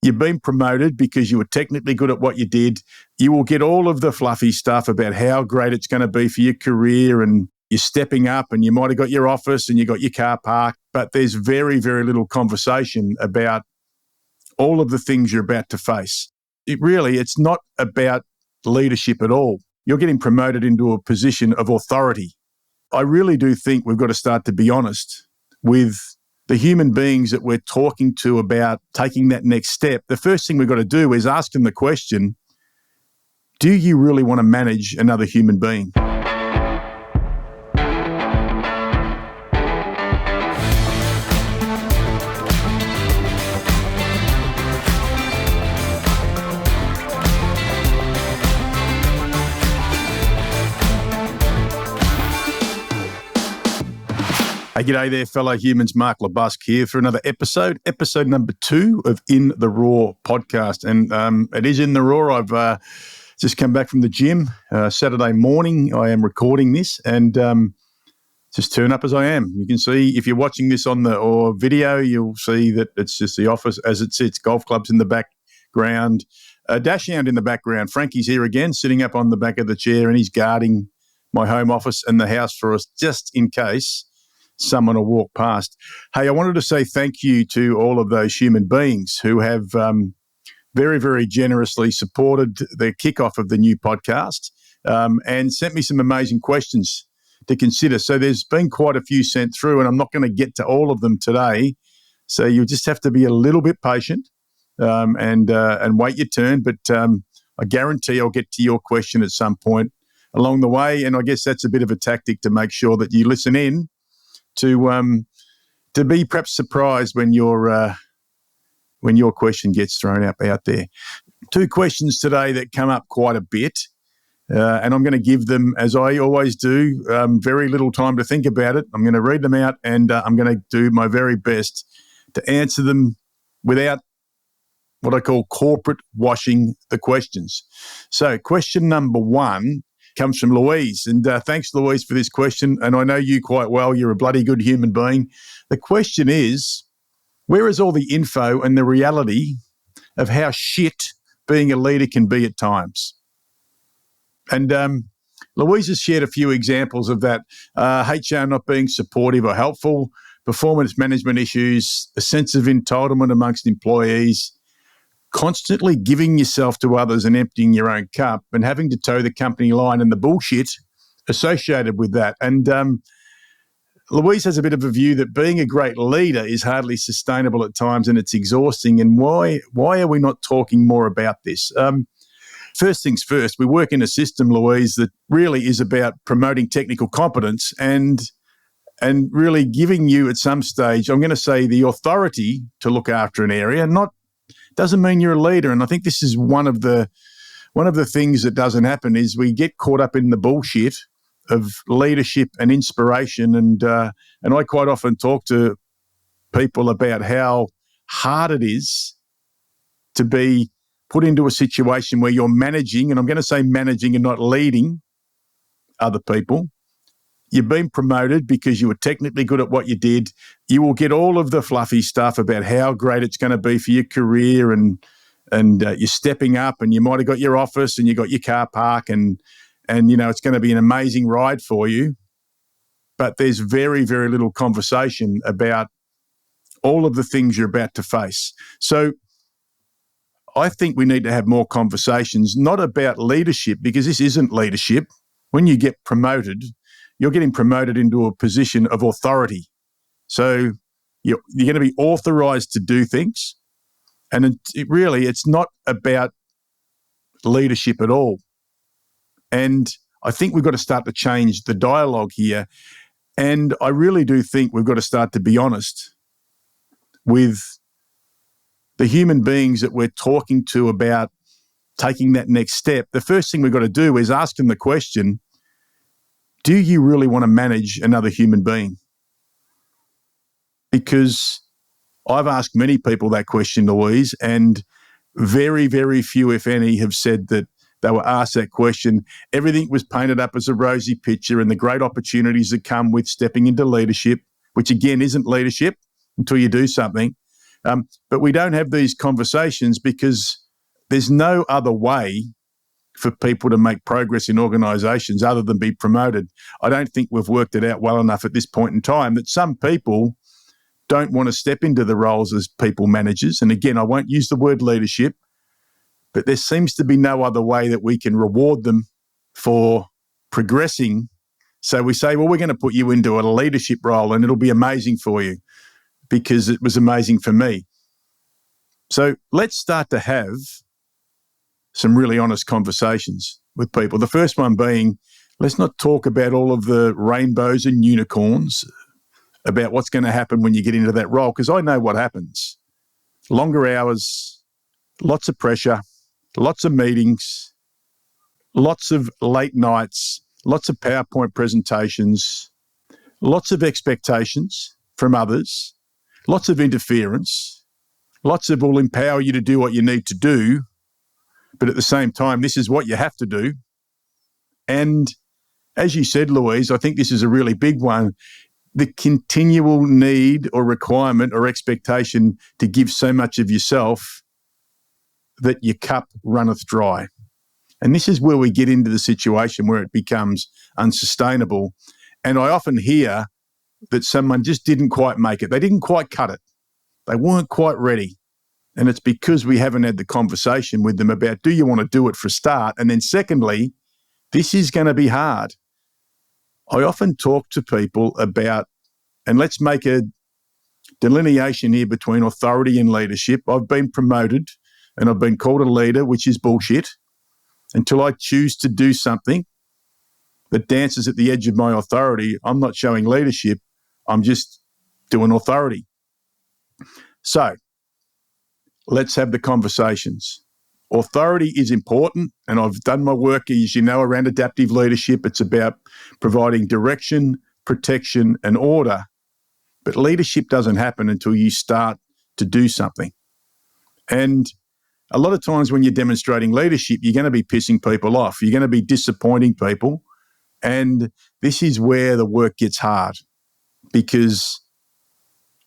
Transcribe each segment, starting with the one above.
You've been promoted because you were technically good at what you did. You will get all of the fluffy stuff about how great it's going to be for your career, and you're stepping up, and you might have got your office and you got your car parked, but there's very, very little conversation about all of the things you're about to face. It's not about leadership at all. You're getting promoted into a position of authority. I really do think we've got to start to be honest with the human beings that we're talking to about taking that next step. The first thing we've got to do is ask them the question, do you really want to manage another human being? Hey, g'day there, fellow humans. Mark LeBusque here for another episode number 2 of In the Raw podcast. And it is In the Raw. I've just come back from the gym Saturday morning. I am recording this and just turn up as I am. You can see, if you're watching this on the video, you'll see that it's just the office as it sits. Golf clubs in the background, dash hound in the background. Frankie's here again, sitting up on the back of the chair, and he's guarding my home office and the house for us, just in case someone will walk past. Hey, I wanted to say thank you to all of those human beings who have very, very generously supported the kickoff of the new podcast and sent me some amazing questions to consider. So there's been quite a few sent through, and I'm not going to get to all of them today. So you'll just have to be a little bit patient and wait your turn. But I guarantee I'll get to your question at some point along the way. And I guess that's a bit of a tactic to make sure that you listen in to be perhaps surprised when your question gets thrown out there. 2 questions today that come up quite a bit, and I'm going to give them, as I always do, very little time to think about it. I'm going to read them out, and I'm going to do my very best to answer them without what I call corporate washing the questions. So question number 1 comes from Louise. And thanks, Louise, for this question. And I know you quite well. You're a bloody good human being. The question is, where is all the info and the reality of how shit being a leader can be at times? And Louise has shared a few examples of that. HR not being supportive or helpful, performance management issues, a sense of entitlement amongst employees, constantly giving yourself to others and emptying your own cup, and having to toe the company line and the bullshit associated with that. And Louise has a bit of a view that being a great leader is hardly sustainable at times, and it's exhausting. And why are we not talking more about this? First things first, we work in a system, Louise, that really is about promoting technical competence and really giving you at some stage, I'm going to say, the authority to look after an area. Doesn't mean you're a leader. And I think this is one of the things that doesn't happen is we get caught up in the bullshit of leadership and inspiration. And I quite often talk to people about how hard it is to be put into a situation where you're managing, and I'm going to say managing and not leading other people. You've been promoted because you were technically good at what you did. You will get all of the fluffy stuff about how great it's going to be for your career, and you're stepping up, and you might have got your office and you got your car park, and it's going to be an amazing ride for you. But there's very, very little conversation about all of the things you're about to face. So I think we need to have more conversations, not about leadership, because this isn't leadership. When you get promoted, you're getting promoted into a position of authority. So you're going to be authorized to do things. And it's not about leadership at all. And I think we've got to start to change the dialogue here. And I really do think we've got to start to be honest with the human beings that we're talking to about taking that next step. The first thing we've got to do is ask them the question, do you really want to manage another human being? Because I've asked many people that question, Louise, and very, very few, if any, have said that they were asked that question. Everything was painted up as a rosy picture and the great opportunities that come with stepping into leadership, which again isn't leadership until you do something. But we don't have these conversations because there's no other way for people to make progress in organisations other than be promoted. I don't think we've worked it out well enough at this point in time that some people don't want to step into the roles as people managers. And again, I won't use the word leadership, but there seems to be no other way that we can reward them for progressing. So we say, well, we're going to put you into a leadership role and it'll be amazing for you because it was amazing for me. So let's start to have some really honest conversations with people. The first one being, let's not talk about all of the rainbows and unicorns about what's going to happen when you get into that role, because I know what happens. Longer hours, lots of pressure, lots of meetings, lots of late nights, lots of PowerPoint presentations, lots of expectations from others, lots of interference, lots of will empower you to do what you need to do, but at the same time, this is what you have to do. And as you said, Louise, I think this is a really big one. The continual need or requirement or expectation to give so much of yourself that your cup runneth dry. And this is where we get into the situation where it becomes unsustainable. And I often hear that someone just didn't quite make it. They didn't quite cut it. They weren't quite ready. And it's because we haven't had the conversation with them about, do you want to do it for a start? And then secondly, this is going to be hard. I often talk to people about, and let's make a delineation here between authority and leadership. I've been promoted and I've been called a leader, which is bullshit, until I choose to do something that dances at the edge of my authority. I'm not showing leadership. I'm just doing authority. So let's have the conversations. Authority is important, and I've done my work, as you know, around adaptive leadership. It's about providing direction, protection, and order. But leadership doesn't happen until you start to do something. And a lot of times when you're demonstrating leadership, you're going to be pissing people off. You're going to be disappointing people. And this is where the work gets hard, because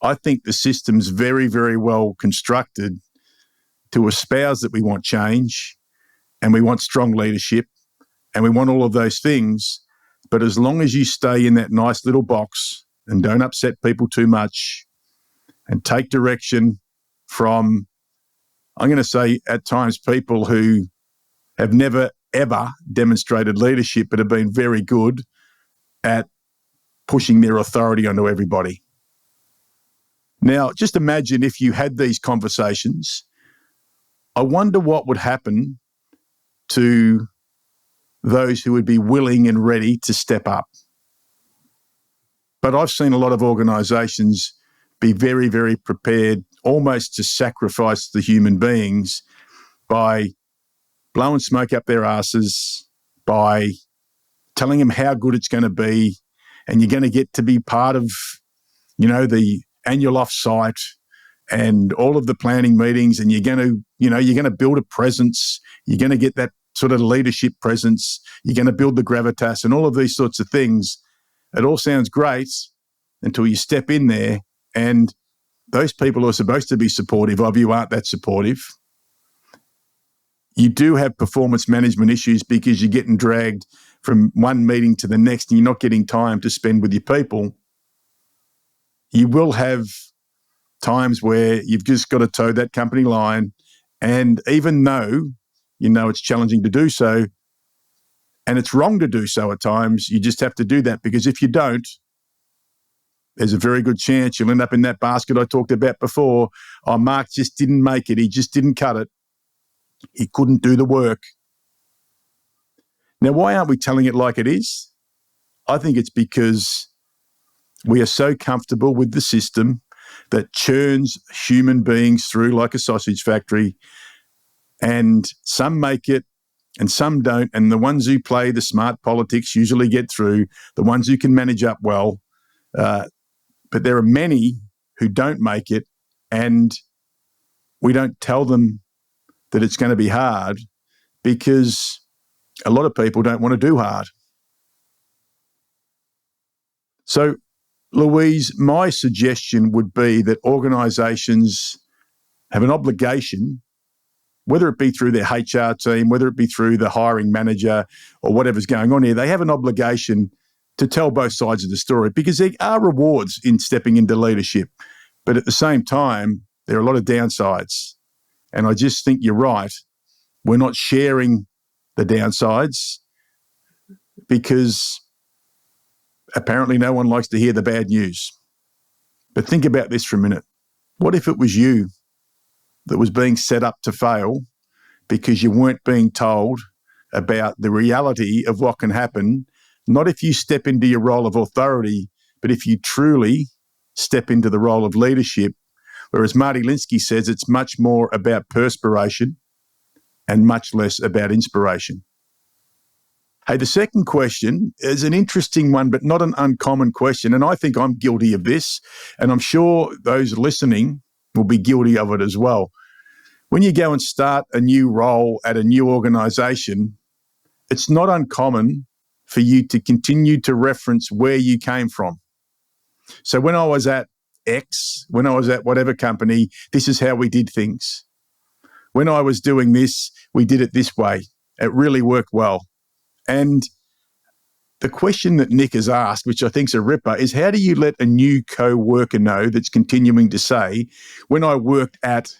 I think the system's very, very well constructed to espouse that we want change and we want strong leadership and we want all of those things. But as long as you stay in that nice little box and don't upset people too much and take direction from, I'm going to say at times, people who have never, ever demonstrated leadership but have been very good at pushing their authority onto everybody. Now, just imagine if you had these conversations. I wonder what would happen to those who would be willing and ready to step up. But I've seen a lot of organisations be very, very prepared almost to sacrifice the human beings by blowing smoke up their asses, by telling them how good it's going to be, and you're going to get to be part of, the annual off-site and all of the planning meetings, and you're going to build a presence. You're going to get that sort of leadership presence. You're going to build the gravitas and all of these sorts of things. It all sounds great until you step in there and those people who are supposed to be supportive of you aren't that supportive. You do have performance management issues because you're getting dragged from one meeting to the next and you're not getting time to spend with your people. You will have times where you've just got to toe that company line, and even though it's challenging to do so and it's wrong to do so at times, you just have to do that, because if you don't, there's a very good chance you'll end up in that basket I talked about before. Oh, Mark just didn't make it. He just didn't cut it. He couldn't do the work. Now, why aren't we telling it like it is? I think it's because we are so comfortable with the system that churns human beings through like a sausage factory, and some make it and some don't. And the ones who play the smart politics usually get through, the ones who can manage up well. But there are many who don't make it, and we don't tell them that it's going to be hard because a lot of people don't want to do hard. So, Louise, my suggestion would be that organisations have an obligation, whether it be through their HR team, whether it be through the hiring manager or whatever's going on here, they have an obligation to tell both sides of the story, because there are rewards in stepping into leadership. But at the same time, there are a lot of downsides. And I just think you're right. We're not sharing the downsides because apparently no one likes to hear the bad news. But think about this for a minute. What if it was you that was being set up to fail because you weren't being told about the reality of what can happen, not if you step into your role of authority, but if you truly step into the role of leadership, whereas Marty Linsky says it's much more about perspiration and much less about inspiration. Hey, the second question is an interesting one, but not an uncommon question. And I think I'm guilty of this, and I'm sure those listening will be guilty of it as well. When you go and start a new role at a new organisation, it's not uncommon for you to continue to reference where you came from. So when I was at X, when I was at whatever company, this is how we did things. When I was doing this, we did it this way. It really worked well. And the question that Nick has asked, which I think is a ripper, is how do you let a new co-worker know that's continuing to say, when I worked at,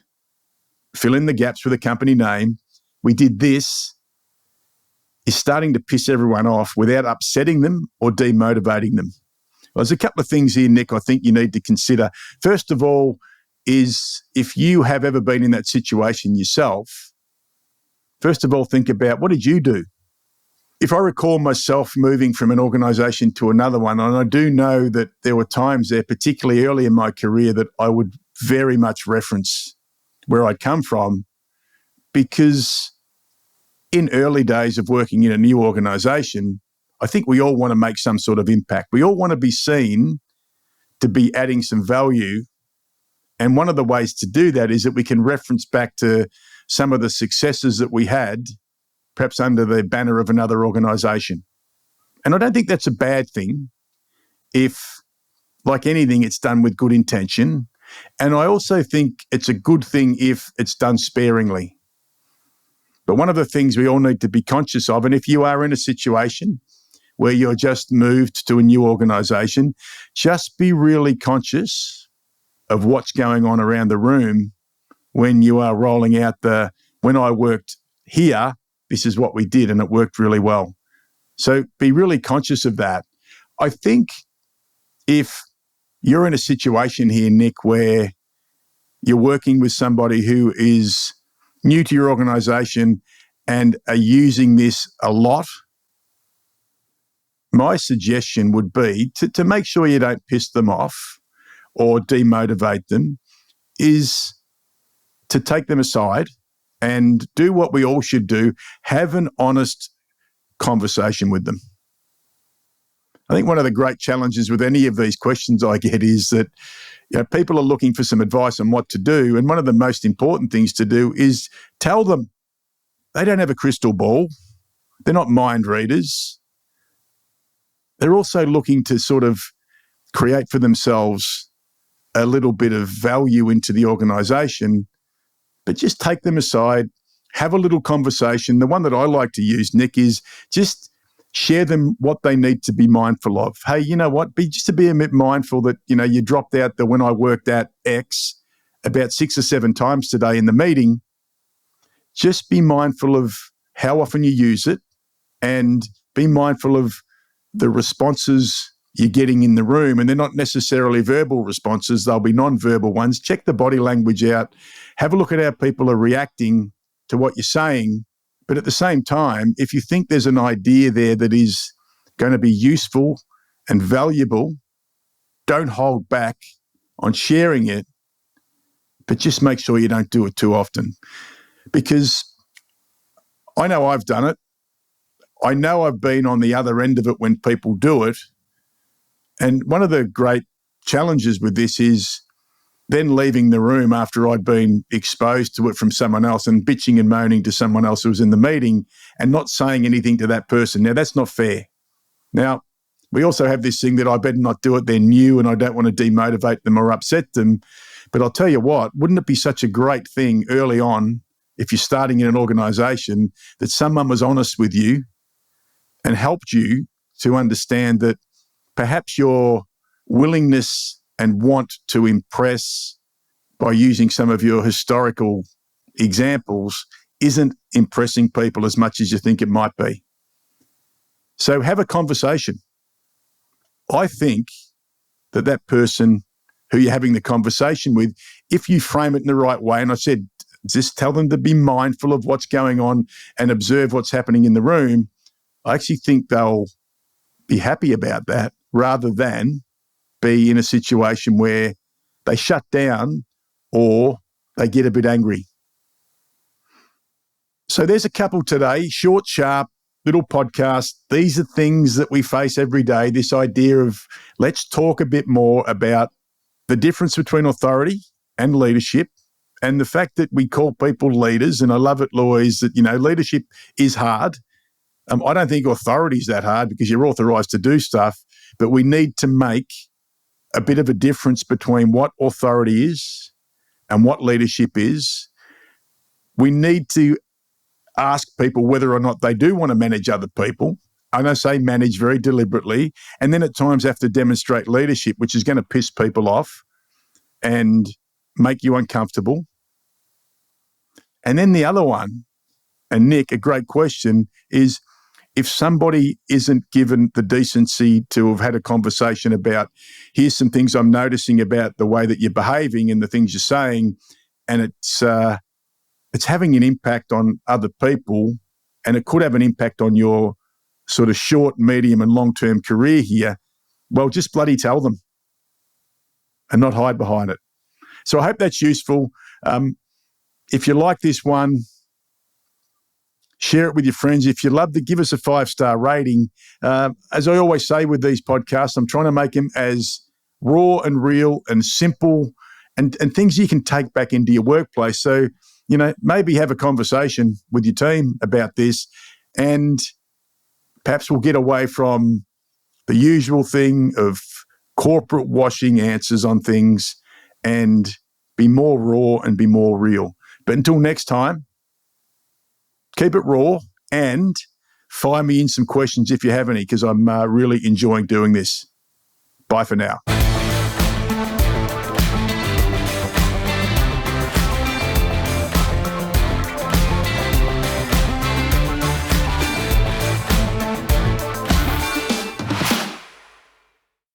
fill in the gaps with a company name, we did this, is starting to piss everyone off without upsetting them or demotivating them? Well, there's a couple of things here, Nick, I think you need to consider. First of all is, if you have ever been in that situation yourself, first of all, think about, what did you do? If I recall myself moving from an organisation to another one, and I do know that there were times there, particularly early in my career, that I would very much reference where I'd come from, because in early days of working in a new organisation, I think we all want to make some sort of impact. We all want to be seen to be adding some value. And one of the ways to do that is that we can reference back to some of the successes that we had, perhaps under the banner of another organisation. And I don't think that's a bad thing if, like anything, it's done with good intention. And I also think it's a good thing if it's done sparingly. But one of the things we all need to be conscious of, and if you are in a situation where you're just moved to a new organisation, just be really conscious of what's going on around the room when you are rolling out the, when I worked here, this is what we did and it worked really well. So be really conscious of that. I think if you're in a situation here, Nick, where you're working with somebody who is new to your organisation and are using this a lot, my suggestion would be to make sure you don't piss them off or demotivate them, is to take them aside and do what we all should do, have an honest conversation with them. I think one of the great challenges with any of these questions I get is that, you know, people are looking for some advice on what to do, and one of the most important things to do is tell them. They don't have a crystal ball. They're not mind readers. They're also looking to sort of create for themselves a little bit of value into the organisation, but just take them aside, have a little conversation. The one that I like to use, Nick, is just share them what they need to be mindful of. Hey, you know what? Be a bit mindful that, you know, you dropped out the when I worked at X about 6 or 7 times today in the meeting. Just be mindful of how often you use it, and be mindful of the responses you're getting in the room. And they're not necessarily verbal responses, they'll be non-verbal ones. Check the body language out. Have a look at how people are reacting to what you're saying. But at the same time, if you think there's an idea there that is going to be useful and valuable, don't hold back on sharing it, but just make sure you don't do it too often. Because I know I've done it. I know I've been on the other end of it when people do it. And one of the great challenges with this is then leaving the room after I'd been exposed to it from someone else and bitching and moaning to someone else who was in the meeting and not saying anything to that person. Now, that's not fair. Now, we also have this thing that I better not do it, they're new and I don't want to demotivate them or upset them. But I'll tell you what, wouldn't it be such a great thing early on, if you're starting in an organization, that someone was honest with you and helped you to understand that perhaps your willingness and want to impress by using some of your historical examples isn't impressing people as much as you think it might be. So have a conversation. I think that person who you're having the conversation with, if you frame it in the right way, and I said, just tell them to be mindful of what's going on and observe what's happening in the room, I actually think they'll be happy about that rather than be in a situation where they shut down or they get a bit angry. So there's a couple today, short, sharp, little podcast. These are things that we face every day, this idea of let's talk a bit more about the difference between authority and leadership, and the fact that we call people leaders. And I love it, Louise, that, leadership is hard. I don't think authority is that hard because you're authorized to do stuff, but we need to make a bit of a difference between what authority is and what leadership is. We need to ask people whether or not they do want to manage other people. And I say manage very deliberately, and then at times have to demonstrate leadership, which is going to piss people off and make you uncomfortable. And then the other one, and Nick, a great question, is if somebody isn't given the decency to have had a conversation about, here's some things I'm noticing about the way that you're behaving and the things you're saying, and it's having an impact on other people, and it could have an impact on your sort of short, medium and long-term career here, well, just bloody tell them and not hide behind it. So I hope that's useful. If you like this one, share it with your friends. If you love it, give us a 5-star rating. As I always say with these podcasts, I'm trying to make them as raw and real and simple and things you can take back into your workplace. So, maybe have a conversation with your team about this, and perhaps we'll get away from the usual thing of corporate washing answers on things and be more raw and be more real. But until next time, keep it raw and fire me in some questions if you have any, because I'm really enjoying doing this. Bye for now.